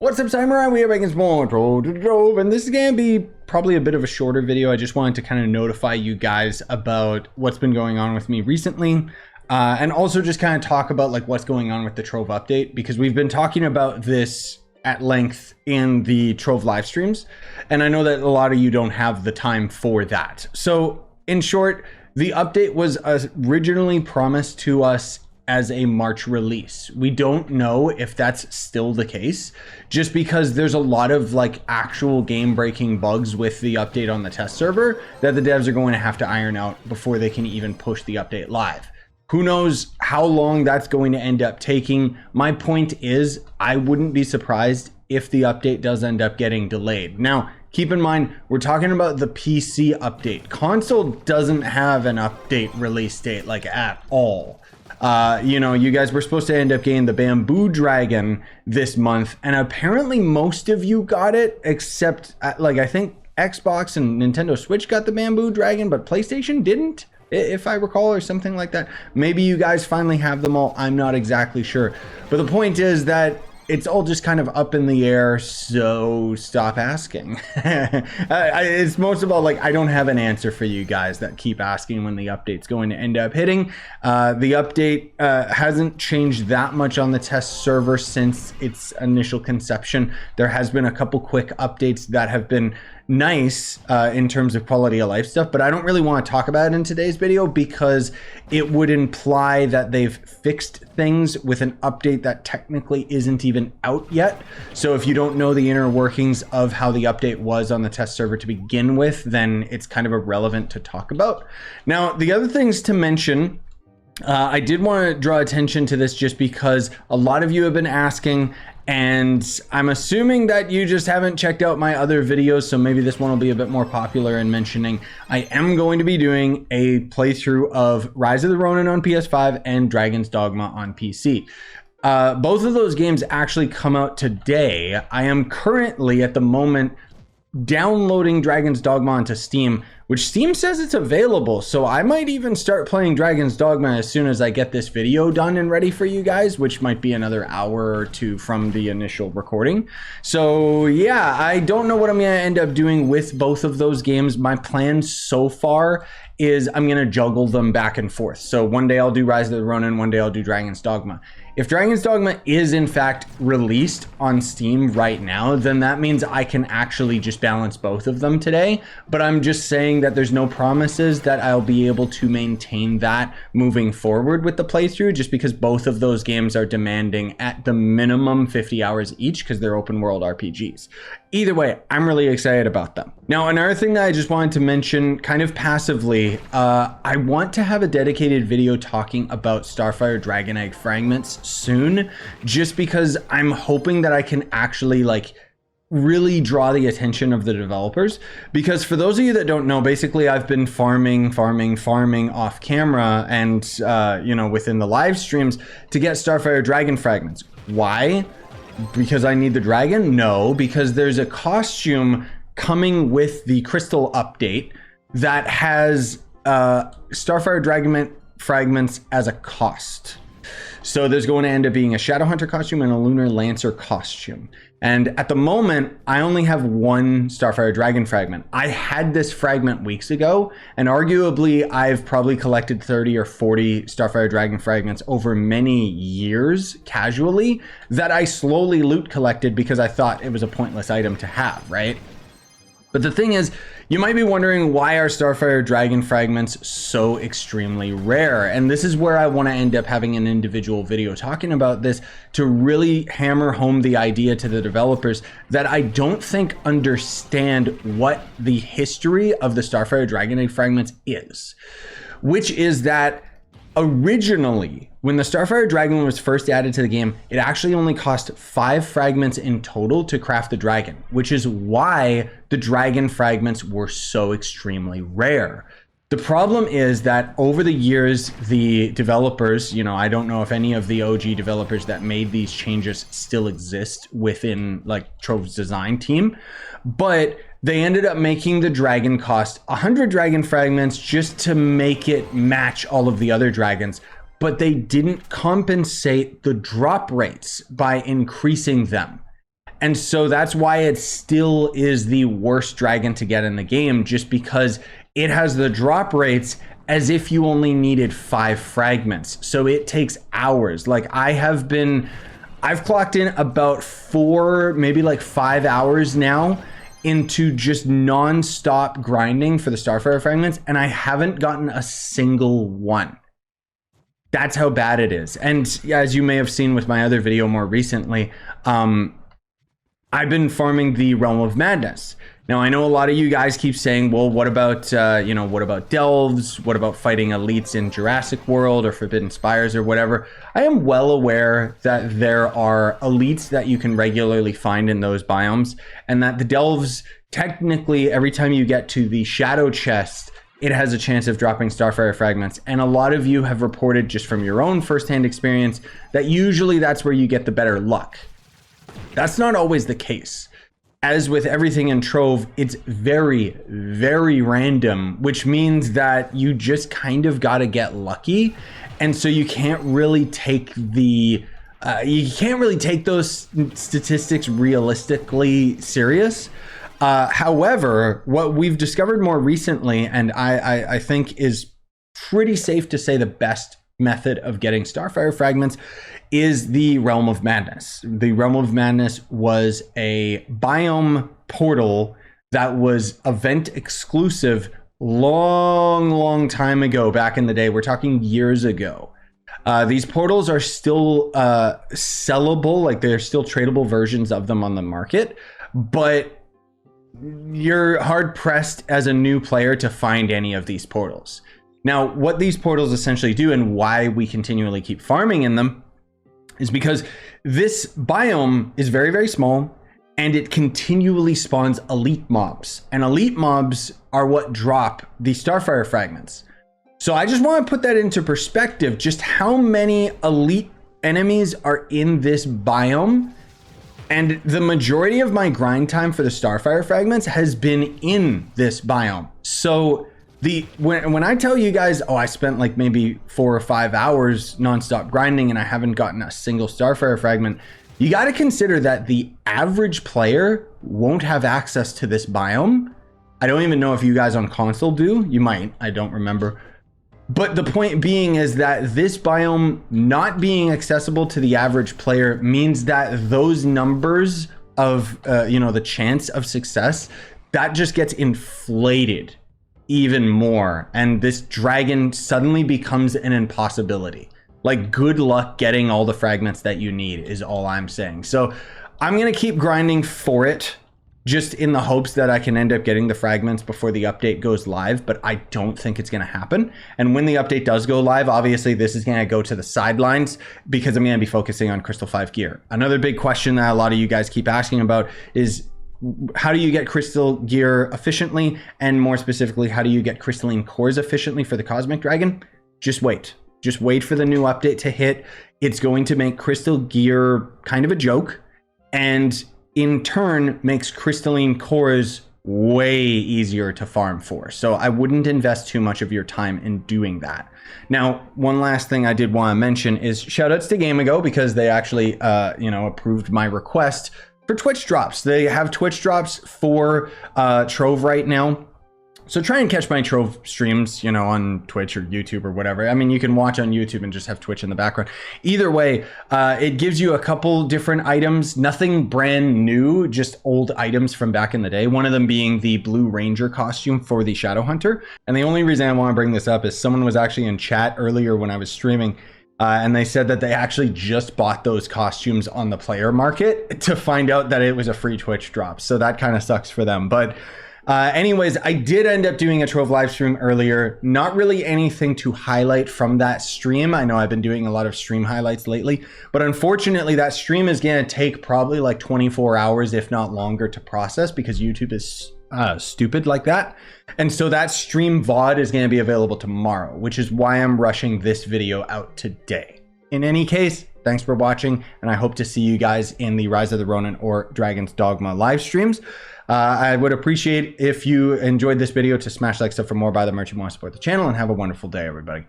What's up, Samurai? We are back in small Trove, and this is gonna be probably a bit of a shorter video. I just wanted to kind of notify you guys about what's been going on with me recently, and also just kind of talk about like what's going on with the Trove update, because we've been talking about this at length in the Trove live streams, and I know that a lot of you don't have the time for that. So in short, the update was originally promised to us as a March release. We don't know if that's still the case, just because there's a lot of like actual game breaking bugs with the update on the test server that the devs are going to have to iron out before they can even push the update live. Who knows how long that's going to end up taking. My point is, I wouldn't be surprised if the update does end up getting delayed. Now, keep in mind, we're talking about the PC update. Console doesn't have an update release date like at all. You know, you guys were supposed to end up getting the Bamboo Dragon this month, and apparently most of you got it, except like I think Xbox and Nintendo Switch got the Bamboo Dragon, but PlayStation didn't, if I recall, or something like that. Maybe you guys finally have them all. I'm not exactly sure, but the point is that it's all just kind of up in the air, so stop asking. It's most of all like I don't have an answer for you guys that keep asking when the update's going to end up hitting. The update hasn't changed that much on the test server since its initial conception. There has been a couple quick updates that have been nice in terms of quality of life stuff, but I don't really want to talk about it in today's video because it would imply that they've fixed things with an update that technically isn't even out yet. So if you don't know the inner workings of how the update was on the test server to begin with, then it's kind of irrelevant to talk about. Now, the other things to mention, I did want to draw attention to this just because a lot of you have been asking, and I'm assuming that you just haven't checked out my other videos, so maybe this one will be a bit more popular in mentioning. I am going to be doing a playthrough of Rise of the Ronin on PS5 and Dragon's Dogma on PC. Both of those games actually come out today. I am currently, at the moment, downloading Dragon's Dogma onto Steam, which Steam says it's available, so I might even start playing Dragon's Dogma as soon as I get this video done and ready for you guys, which might be another hour or two from the initial recording. So yeah, I don't know what I'm gonna end up doing with both of those games. My plan so far is I'm gonna juggle them back and forth. So one day I'll do Rise of the Ronin, one day I'll do Dragon's Dogma. If Dragon's Dogma is in fact released on Steam right now, then that means I can actually just balance both of them today. But I'm just saying that there's no promises that I'll be able to maintain that moving forward with the playthrough, just because both of those games are demanding at the minimum 50 hours each because they're open world RPGs. Either way, I'm really excited about them. Now, another thing that I just wanted to mention kind of passively, I want to have a dedicated video talking about Starfire Dragon Egg Fragments soon, just because I'm hoping that I can actually like really draw the attention of the developers. Because for those of you that don't know, basically I've been farming off camera and you know, within the live streams to get Starfire Dragon Fragments. Why? Because I need the dragon? No, because there's a costume coming with the Crystal update that has Starfire Dragon Fragments as a cost. So there's going to end up being a Shadow Hunter costume and a Lunar Lancer costume. And at the moment, I only have one Starfire Dragon fragment. I had this fragment weeks ago, and arguably I've probably collected 30 or 40 Starfire Dragon fragments over many years casually that I slowly loot collected because I thought it was a pointless item to have, right? But the thing is, you might be wondering, why are Starfire Dragon Fragments so extremely rare? And this is where I want to end up having an individual video talking about this to really hammer home the idea to the developers that I don't think understand what the history of the Starfire Dragon Egg Fragments is. Which is that originally, when the Starfire Dragon was first added to the game, it actually only cost 5 fragments in total to craft the dragon, which is why the dragon fragments were so extremely rare. The problem is that over the years, the developers, you know, I don't know if any of the OG developers that made these changes still exist within like Trove's design team, but they ended up making the dragon cost 100 dragon fragments just to make it match all of the other dragons. But they didn't compensate the drop rates by increasing them. And so that's why it still is the worst dragon to get in the game, just because it has the drop rates as if you only needed 5 fragments. So it takes hours. Like I've clocked in about 4, maybe like 5 hours now into just non-stop grinding for the Starfire Fragments, and I haven't gotten a single one. That's how bad it is. And as you may have seen with my other video more recently, I've been farming the Realm of Madness. Now, I know a lot of you guys keep saying, well, what about, what about delves? What about fighting elites in Jurassic World or Forbidden Spires or whatever? I am well aware that there are elites that you can regularly find in those biomes, and that the delves, technically, every time you get to the shadow chest, it has a chance of dropping Starfire Fragments. And a lot of you have reported just from your own firsthand experience that usually that's where you get the better luck. That's not always the case. As with everything in Trove, it's very, very random, which means that you just kind of got to get lucky. And so you can't really take those statistics realistically serious. However, what we've discovered more recently, and I think is pretty safe to say the best method of getting Starfire Fragments, is the Realm of Madness. The Realm of Madness was a biome portal that was event exclusive long time ago, back in the day. We're talking years ago. These portals are still sellable, like they're still tradable versions of them on the market, but you're hard pressed as a new player to find any of these portals. Now, what these portals essentially do, and why we continually keep farming in them, is because this biome is very, very small, and it continually spawns elite mobs. And elite mobs are what drop the Starfire Fragments. So I just want to put that into perspective, just how many elite enemies are in this biome. And the majority of my grind time for the Starfire Fragments has been in this biome. So when I tell you guys, oh, I spent like maybe 4 or 5 hours nonstop grinding and I haven't gotten a single Starfire Fragment, you got to consider that the average player won't have access to this biome. I don't even know if you guys on console do. You might, I don't remember. But the point being is that this biome not being accessible to the average player means that those numbers of, the chance of success, that just gets inflated even more, and this dragon suddenly becomes an impossibility. Like, good luck getting all the fragments that you need is all I'm saying. So I'm gonna keep grinding for it, just in the hopes that I can end up getting the fragments before the update goes live, but I don't think it's gonna happen. And when the update does go live, obviously this is gonna go to the sidelines because I'm gonna be focusing on Crystal 5 gear. Another big question that a lot of you guys keep asking about is, how do you get crystal gear efficiently? And more specifically, how do you get crystalline cores efficiently for the Cosmic Dragon? Just wait. Just wait for the new update to hit. It's going to make crystal gear kind of a joke, and in turn makes crystalline cores way easier to farm for. So I wouldn't invest too much of your time in doing that. Now, one last thing I did want to mention is shoutouts to Game Ago, because they actually, approved my request for Twitch drops. They have Twitch drops for Trove right now. So try and catch my Trove streams, on Twitch or YouTube or whatever. I mean, you can watch on YouTube and just have Twitch in the background. Either way, it gives you a couple different items, nothing brand new, just old items from back in the day. One of them being the Blue Ranger costume for the Shadow Hunter. And the only reason I want to bring this up is someone was actually in chat earlier when I was streaming, and they said that they actually just bought those costumes on the player market to find out that it was a free Twitch drop. So that kind of sucks for them. But anyways, I did end up doing a Trove live stream earlier. Not really anything to highlight from that stream. I know I've been doing a lot of stream highlights lately, but unfortunately that stream is going to take probably like 24 hours, if not longer, to process, because YouTube is stupid like that. And so that stream VOD is going to be available tomorrow, which is why I'm rushing this video out today. In any case, thanks for watching, and I hope to see you guys in the Rise of the Ronin or Dragon's Dogma live streams. I would appreciate if you enjoyed this video to smash like stuff for more, buy the merch, you want to support the channel, and have a wonderful day, everybody.